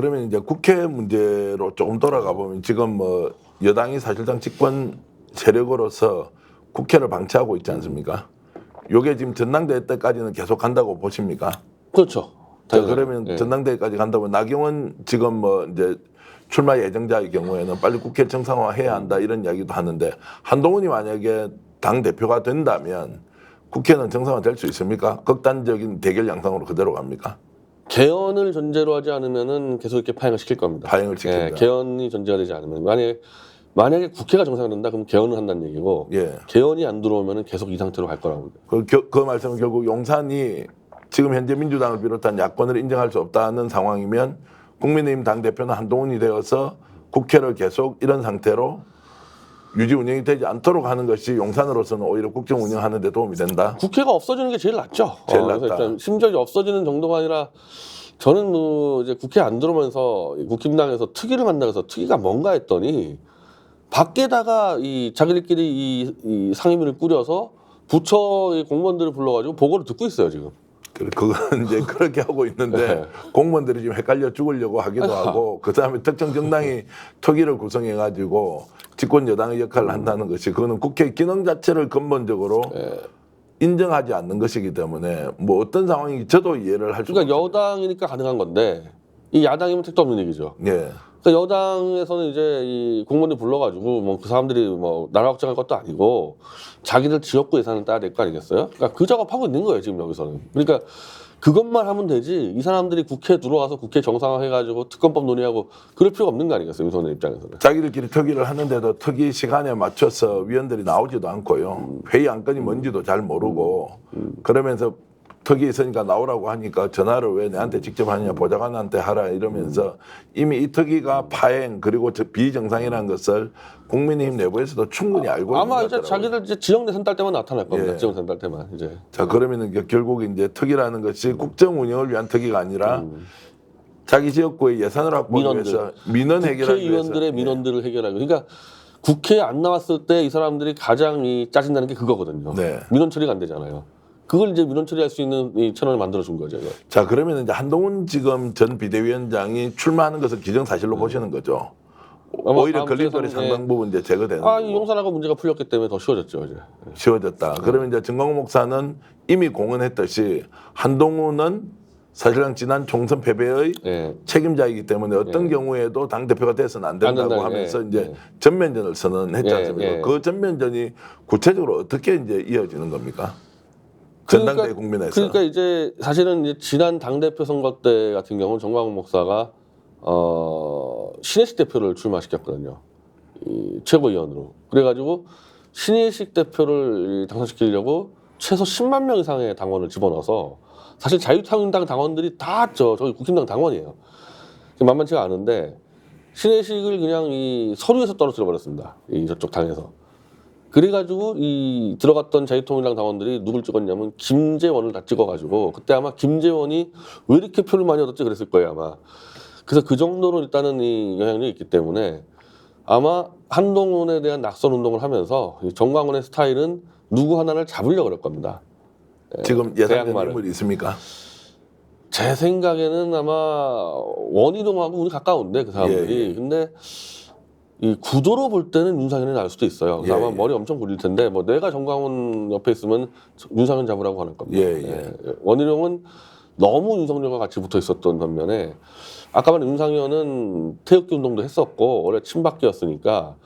그러면 이제 국회 문제로 조금 돌아가 보면 지금 뭐 여당이 사실상 집권 세력으로서 국회를 방치하고 있지 않습니까? 요게 지금 전당대회 때까지는 계속 간다고 보십니까? 그렇죠. 자, 당연하죠. 그러면 예. 전당대회까지 간다면 나경원 지금 뭐 이제 출마 예정자의 경우에는 빨리 국회 정상화해야 한다 이런 이야기도 하는데 한동훈이 만약에 당 대표가 된다면 국회는 정상화 될 수 있습니까? 극단적인 대결 양상으로 그대로 갑니까? 개헌을 전제로 하지 않으면은 계속 이렇게 파행을 시킬 겁니다. 파행을 시킨다. 예, 개헌이 전제가 되지 않으면 만약에 국회가 정상화된다 그럼 개헌을 한다는 얘기고 예. 개헌이 안 들어오면은 계속 이 상태로 갈 거라고 봅니다. 그 말씀은 결국 용산이 지금 현재 민주당을 비롯한 야권을 인정할 수 없다는 상황이면 국민의힘 당대표는 한동훈이 되어서 국회를 계속 이런 상태로 유지 운영이 되지 않도록 하는 것이 용산으로서는 오히려 국정 운영하는 데 도움이 된다. 국회가 없어지는 게 제일 낫죠. 제일 그래서 낫다. 일단 심지어 없어지는 정도가 아니라 저는 뭐 이제 국회 안 들어오면서 국힘당에서 특위를 만나서 특위가 뭔가 했더니 밖에다가 이 자기들끼리 이 상임위를 꾸려서 부처의 공무원들을 불러가지고 보고를 듣고 있어요 지금. 그건 이제 그렇게 하고 있는데 네. 공무원들이 지금 헷갈려 죽으려고 하기도 하고 그 다음에 특정 정당이 특위를 구성해가지고 집권 여당의 역할을 한다는 것이 그거는 국회 기능 자체를 근본적으로 인정하지 않는 것이기 때문에 뭐 어떤 상황인지 저도 이해를 할 수가 그러니까 없습니다. 여당이니까 가능한 건데 이 야당이면 택도 없는 얘기죠. 예. 그러니까 여당에서는 이제 이 공무원들 불러가지고 뭐 그 사람들이 뭐 나라 걱정할 것도 아니고 자기들 지역구 예산을 따야 될 거 아니겠어요? 그러니까 그 작업하고 있는 거예요 지금 여기서는. 그러니까 그것만 하면 되지 이 사람들이 국회에 들어와서 국회 정상화해가지고 특검법 논의하고 그럴 필요가 없는 거 아니겠어요 윤석열 입장에서는. 자기들끼리 특위를 하는데도 특위 시간에 맞춰서 위원들이 나오지도 않고요. 회의 안건이 뭔지도 잘 모르고 그러면서 특위 있으니까 나오라고 하니까 전화를 왜 내한테 직접 하느냐 보좌관한테 하라 이러면서 이미 이 특위가 파행 그리고 비정상이라는 것을 국민의힘 내부에서도 충분히 알고 있는 아마 것 이제 같더라고요. 자기들 이제 지역 내선 딸 때만 나타날 겁니다. 예. 지역 내선 딸 때만 이제. 자 그러면은 결국 이제 특위라는 것이 국정 운영을 위한 특위가 아니라 자기 지역구의 예산을 확보하기 민원들. 위해서 민원 해결하기 위해서 국회의원들의 민원들을 해결하고 그러니까 국회에 안 나왔을 때 이 사람들이 가장 짜증나는 게 그거거든요. 네. 민원 처리가 안 되잖아요. 그걸 이제 민원 처리할 수 있는 이 채널을 만들어 준 거죠. 이거. 자 그러면 이제 한동훈 지금 전 비대위원장이 출마하는 것을 기정사실로 보시는 거죠. 아마 오히려 다음 걸림돌이 주에서는, 상당 부분 이제 제거되는 이 거고 용산하고 문제가 풀렸기 때문에 더 쉬워졌죠. 이제. 쉬워졌다. 그러면 이제 정광훈 목사는 이미 공언했듯이 한동훈은 사실상 지난 총선 패배의 예. 책임자이기 때문에 어떤 경우에도 당 대표가 돼서는 안 된다고 된다, 하면서 예, 이제 예. 전면전을 선언했지 예, 않습니까? 예. 그 전면전이 구체적으로 어떻게 이제 이어지는 겁니까? 전당대회 국면에서. 그러니까 이제 사실은 이제 지난 당 대표 선거 때 같은 경우는 정광훈 목사가 신혜식 대표를 출마시켰거든요. 이 최고위원으로. 그래가지고 신혜식 대표를 당선시키려고 최소 10만 명 이상의 당원을 집어넣어서 사실 자유한국당 당원들이 다 저기 국힘당 당원이에요. 만만치가 않은데 신혜식을 그냥 이 서류에서 떨어뜨려 버렸습니다. 이 저쪽 당에서. 그래가지고 이 들어갔던 자유통일당 당원들이 누굴 찍었냐면 김재원을 다 찍어가지고 그때 아마 김재원이 왜 이렇게 표를 많이 얻었지 그랬을 거예요 아마. 그래서 그 정도로 일단은 이 영향력이 있기 때문에 아마 한동훈에 대한 낙선 운동을 하면서 이 정광훈의 스타일은 누구 하나를 잡으려고 그럴 겁니다. 지금 예상된 대항마를. 인물이 있습니까? 제 생각에는 아마 원희룡하고 우리 가까운데 그 사람들이. 예, 예. 근데 이 구도로 볼 때는 윤상현이 나을 수도 있어요. 그래서 예, 아마 예. 머리 엄청 굴릴 텐데 뭐 내가 정광훈 옆에 있으면 윤상현 잡으라고 하는 겁니다. 예, 예. 원희룡은 너무 윤석열과 같이 붙어 있었던 반면에 아까 말한 윤상현은 태극기 운동도 했었고 원래 친박계였으니까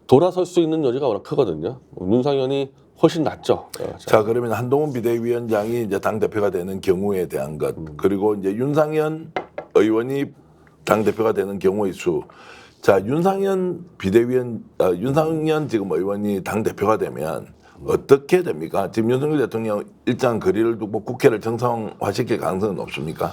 돌아설 수 있는 여지가 워낙 크거든요. 윤상현이 훨씬 낫죠. 자 그러면 한동훈 비대위원장이 이제 당 대표가 되는 경우에 대한 것 그리고 이제 윤상현 의원이 당 대표가 되는 경우의 수. 자 윤상현 윤상현 지금 의원이 당 대표가 되면 어떻게 됩니까? 지금 윤석열 대통령 일장 거리를 두고 국회를 정상화시킬 가능성은 없습니까?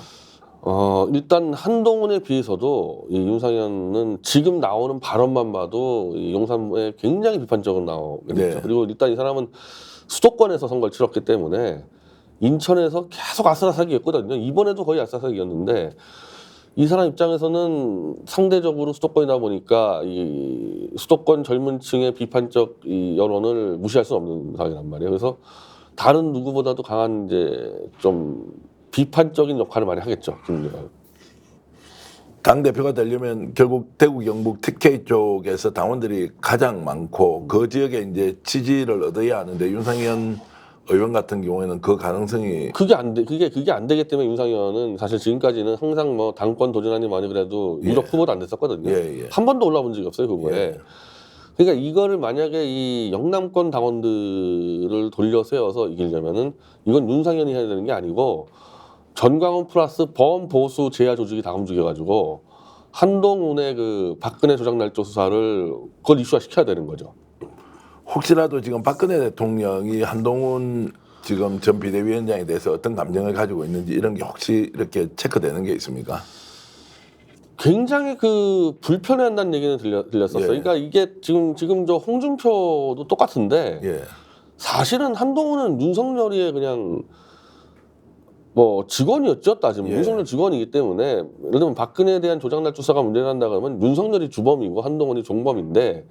일단 한동훈에 비해서도 이 윤상현은 지금 나오는 발언만 봐도 이 용산에 굉장히 비판적으로 나오겠죠. 네. 그리고 일단 이 사람은 수도권에서 선거를 치렀기 때문에 인천에서 계속 아슬아슬하게 였거든요. 이번에도 거의 아슬아슬하게 였는데 이 사람 입장에서는 상대적으로 수도권이다 보니까 이 수도권 젊은 층의 비판적 이 여론을 무시할 수 없는 상황이란 말이에요. 그래서 다른 누구보다도 강한 이제 좀 비판적인 역할을 많이 하겠죠. 김문희가. 당 대표가 되려면 결국 대구 경북 TK 쪽에서 당원들이 가장 많고 그 지역에 이제 지지를 얻어야 하는데 윤상현 의원 같은 경우에는 그 가능성이 그게 안 되기 때문에 윤상현은 사실 지금까지는 항상 뭐 당권 도전하니 많이 그래도 유력 후보도 안 됐었거든요. 예. 한 번도 올라본 적이 없어요, 후보에. 예. 그러니까 이거를 만약에 이 영남권 당원들을 돌려 세워서 이기려면은 이건 윤상현이 해야 되는 게 아니고 전광훈 플러스 범보수 제야 조직이 다 움직여가지고 한동훈의 그 박근혜 조작 날조 수사를 그걸 이슈화 시켜야 되는 거죠. 혹시라도 지금 박근혜 대통령이 한동훈 지금 전 비대위원장에 대해서 어떤 감정을 가지고 있는지 이런 게 혹시 이렇게 체크되는 게 있습니까? 굉장히 그 불편해한다는 얘기는 들렸었어요. 예. 그러니까 이게 지금 저 홍준표도 똑같은데 예. 사실은 한동훈은 윤석열이의 그냥 뭐 직원이었죠. 따지면 예. 윤석열 직원이기 때문에 예를 들면 박근혜에 대한 조작날 수사가 문제가 난다 그러면 윤석열이 주범이고 한동훈이 종범인데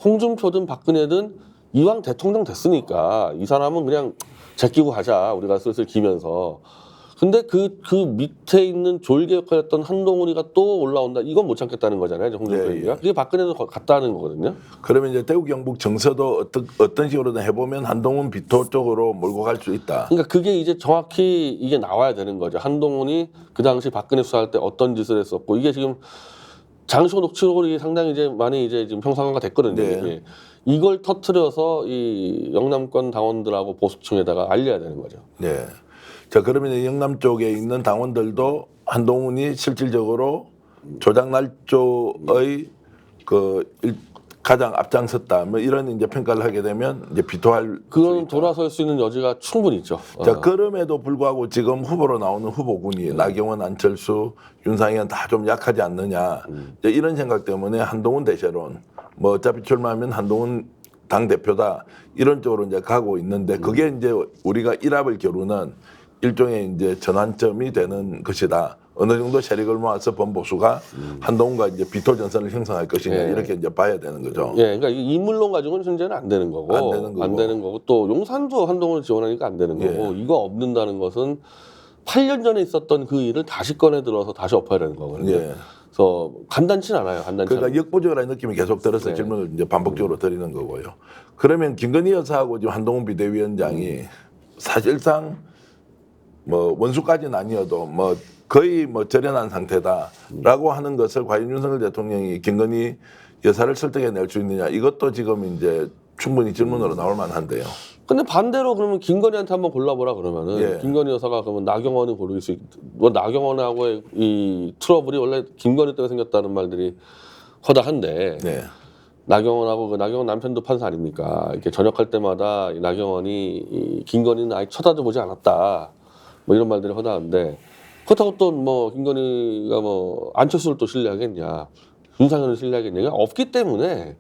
홍준표든 박근혜든 이왕 대통령 됐으니까 이 사람은 그냥 제끼고 가자 우리가 슬슬 기면서 근데 그 밑에 있는 졸개 역할했던 한동훈이가 또 올라온다 이건 못 참겠다는 거잖아요. 이제 홍준표 예, 얘기가 그게 박근혜도 같다는 거거든요. 그러면 이제 대구 경북 정서도 어떤 식으로든 해보면 한동훈 비토 쪽으로 몰고 갈 수 있다. 그러니까 그게 이제 정확히 이게 나와야 되는 거죠. 한동훈이 그 당시 박근혜 수사할 때 어떤 짓을 했었고 이게 지금 장소 녹취록이 상당히 이제 많이 이제 지금 평상화가 됐거든요. 네. 이게. 이걸 터트려서 이 영남권 당원들하고 보수층에다가 알려야 되는 거죠. 네. 자 그러면 영남 쪽에 있는 당원들도 한동훈이 실질적으로 조작 날조의 가장 앞장섰다. 뭐 이런 이제 평가를 하게 되면 이제 비토할 그건 돌아설 수 있는 여지가 충분히 있죠. 자 그럼에도 불구하고 지금 후보로 나오는 후보군이 나경원, 안철수, 윤상현 다 좀 약하지 않느냐 이제 이런 생각 때문에 한동훈 대세론 뭐 어차피 출마하면 한동훈 당 대표다 이런 쪽으로 이제 가고 있는데 그게 이제 우리가 일합을 겨루는 일종의 이제 전환점이 되는 것이다. 어느 정도 세력을 모아서 범보수가 한동훈과 이제 비토 전선을 형성할 것이냐 예. 이렇게 이제 봐야 되는 거죠. 예, 그러니까 이 인물론 가지고는 현재는 안 되는 거고, 안 되는 거고. 또 용산도 한동훈을 지원하니까 안 되는 거고, 이거 없는다는 것은 8년 전에 있었던 그 일을 다시 꺼내 들어서 다시 엎어야 되는 거거든요. 예. 그래서 간단치는 않아요. 그러니까 역부족이라는 느낌이 계속 들어서 네. 질문을 이제 반복적으로 드리는 거고요. 그러면 김건희 여사하고 지금 한동훈 비대위원장이 사실상 뭐 원수까지는 아니어도 뭐 거의 뭐 절연한 상태다라고 하는 것을 과연 윤석열 대통령이 김건희 여사를 설득해낼 수 있느냐 이것도 지금 이제 충분히 질문으로 나올 만한데요. 근데 반대로 그러면 김건희한테 한번 골라보라 그러면은 예. 김건희 여사가 그러면 나경원을 고를 수 뭐 나경원하고의 이 트러블이 원래 김건희 때문에 생겼다는 말들이 허다한데 네. 나경원하고 그 나경원 남편도 판사 아닙니까? 이렇게 전역할 때마다 이 나경원이 이 김건희는 아예 쳐다도 보지 않았다. 뭐 이런 말들이 허다한데 그렇다고 또 뭐 김건희가 뭐 안철수를 또 신뢰하겠냐, 윤상현을 신뢰하겠냐 없기 때문에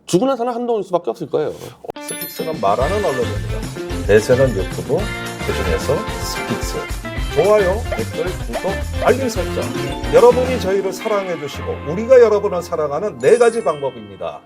죽으나 사나 한동훈일 수밖에 없을 거예요. 스픽스가 말하는 언론입니다. 대세는 유튜브, 그중에서 스픽스. 좋아요, 댓글, 구독, 알림 설정. 여러분이 저희를 사랑해 주시고 우리가 여러분을 사랑하는 4가지 방법입니다.